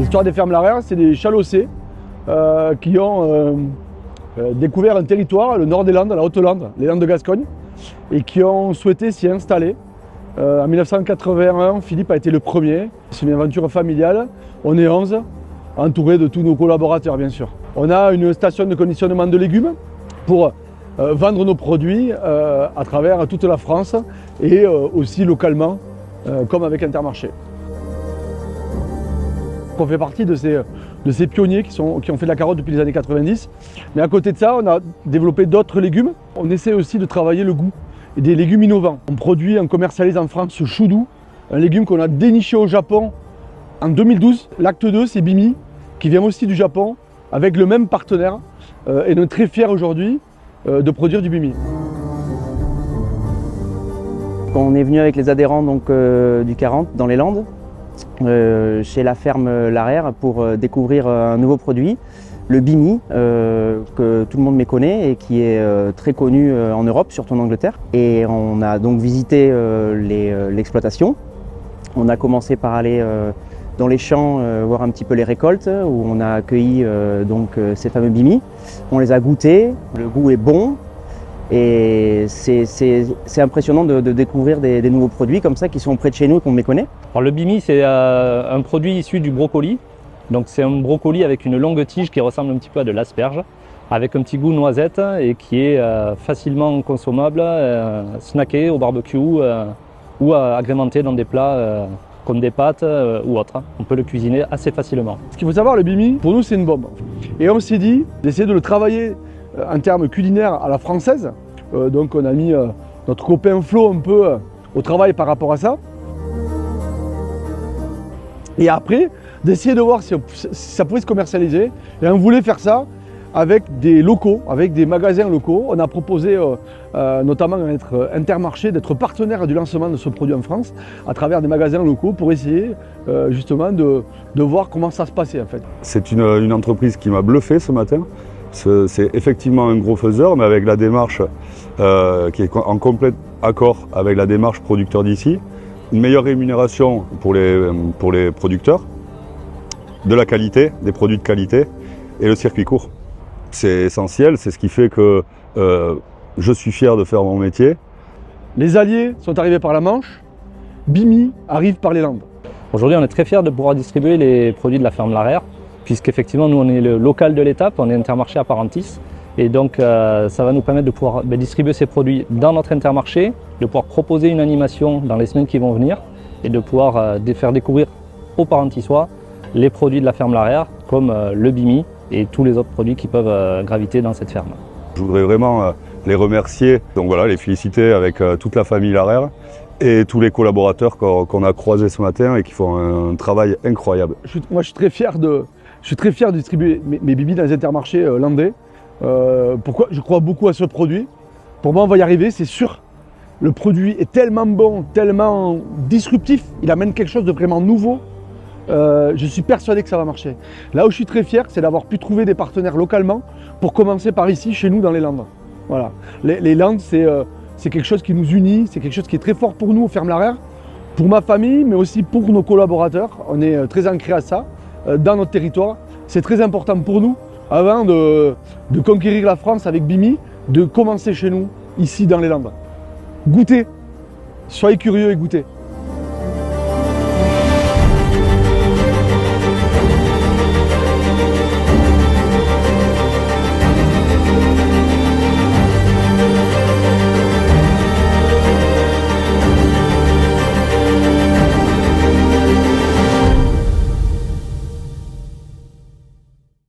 L'histoire des fermes Larère, c'est des Chalossais qui ont découvert un territoire, le nord des Landes, la Haute-Lande, les Landes de Gascogne, et qui ont souhaité s'y installer. En 1981, Philippe a été le premier. C'est une aventure familiale. On est 11, entouré de tous nos collaborateurs, bien sûr. On a une station de conditionnement de légumes pour vendre nos produits à travers toute la France et aussi localement, comme avec Intermarché. On fait partie de ces pionniers qui ont fait de la carotte depuis les années 90. Mais à côté de ça, on a développé d'autres légumes. On essaie aussi de travailler le goût et des légumes innovants. On produit, on commercialise en France ce choudou, un légume qu'on a déniché au Japon en 2012. L'acte 2, c'est Bimi, qui vient aussi du Japon, avec le même partenaire. Et on est très fiers aujourd'hui de produire du Bimi. On est venu avec les adhérents donc, du 40 dans les Landes, chez la ferme Larère pour découvrir un nouveau produit, le Bimi, que tout le monde méconnaît et qui est très connu en Europe, surtout en Angleterre. Et on a donc visité l'exploitation. On a commencé par aller dans les champs, voir un petit peu les récoltes, où on a accueilli ces fameux Bimi. On les a goûtés, le goût est bon. Et c'est impressionnant de découvrir des nouveaux produits comme ça qui sont près de chez nous et qu'on méconnaît. Alors le Bimi, c'est un produit issu du brocoli. Donc c'est un brocoli avec une longue tige qui ressemble un petit peu à de l'asperge, avec un petit goût noisette et qui est facilement consommable, snacké au barbecue ou agrémenté dans des plats comme des pâtes ou autres. On peut le cuisiner assez facilement. Ce qu'il faut savoir, le Bimi, pour nous, c'est une bombe. Et on s'est dit d'essayer de le travailler en termes culinaires à la française. Donc on a mis notre copain Flo un peu au travail par rapport à ça. Et après, d'essayer de voir si ça pouvait se commercialiser. Et on voulait faire ça avec des locaux, avec des magasins locaux. On a proposé notamment à être Intermarché, d'être partenaire du lancement de ce produit en France à travers des magasins locaux pour essayer justement de voir comment ça se passait en fait. C'est une entreprise qui m'a bluffé ce matin. C'est effectivement un gros faiseur, mais avec la démarche qui est en complet accord avec la démarche producteur d'ici. Une meilleure rémunération pour les producteurs, de la qualité, des produits de qualité et le circuit court. C'est essentiel, c'est ce qui fait que je suis fier de faire mon métier. Les alliés sont arrivés par la Manche, Bimi arrive par les Landes. Aujourd'hui, on est très fiers de pouvoir distribuer les produits de la ferme Larère, puisqu'effectivement, nous, on est le local de l'étape, on est Intermarché à Parentis. Et donc, ça va nous permettre de pouvoir distribuer ces produits dans notre Intermarché, de pouvoir proposer une animation dans les semaines qui vont venir et de pouvoir faire découvrir aux Parentissois les produits de la ferme Larère, comme le Bimi et tous les autres produits qui peuvent graviter dans cette ferme. Je voudrais vraiment les remercier, donc voilà, les féliciter avec toute la famille Larère et tous les collaborateurs qu'on a croisés ce matin et qui font un travail incroyable. Moi, je suis très fier de distribuer mes bibis dans les Intermarchés landais. Pourquoi? Je crois beaucoup à ce produit. Pour moi, on va y arriver, c'est sûr. Le produit est tellement bon, tellement disruptif, il amène quelque chose de vraiment nouveau. Je suis persuadé que ça va marcher. Là où je suis très fier, c'est d'avoir pu trouver des partenaires localement pour commencer par ici, chez nous, dans les Landes. Voilà. Les Landes, c'est quelque chose qui nous unit, c'est quelque chose qui est très fort pour nous, aux fermes Larère, pour ma famille, mais aussi pour nos collaborateurs. On est très ancrés à ça, dans notre territoire. C'est très important pour nous, avant de conquérir la France avec Bimi, de commencer chez nous, ici dans les Landes. Goûtez, soyez curieux et goûtez.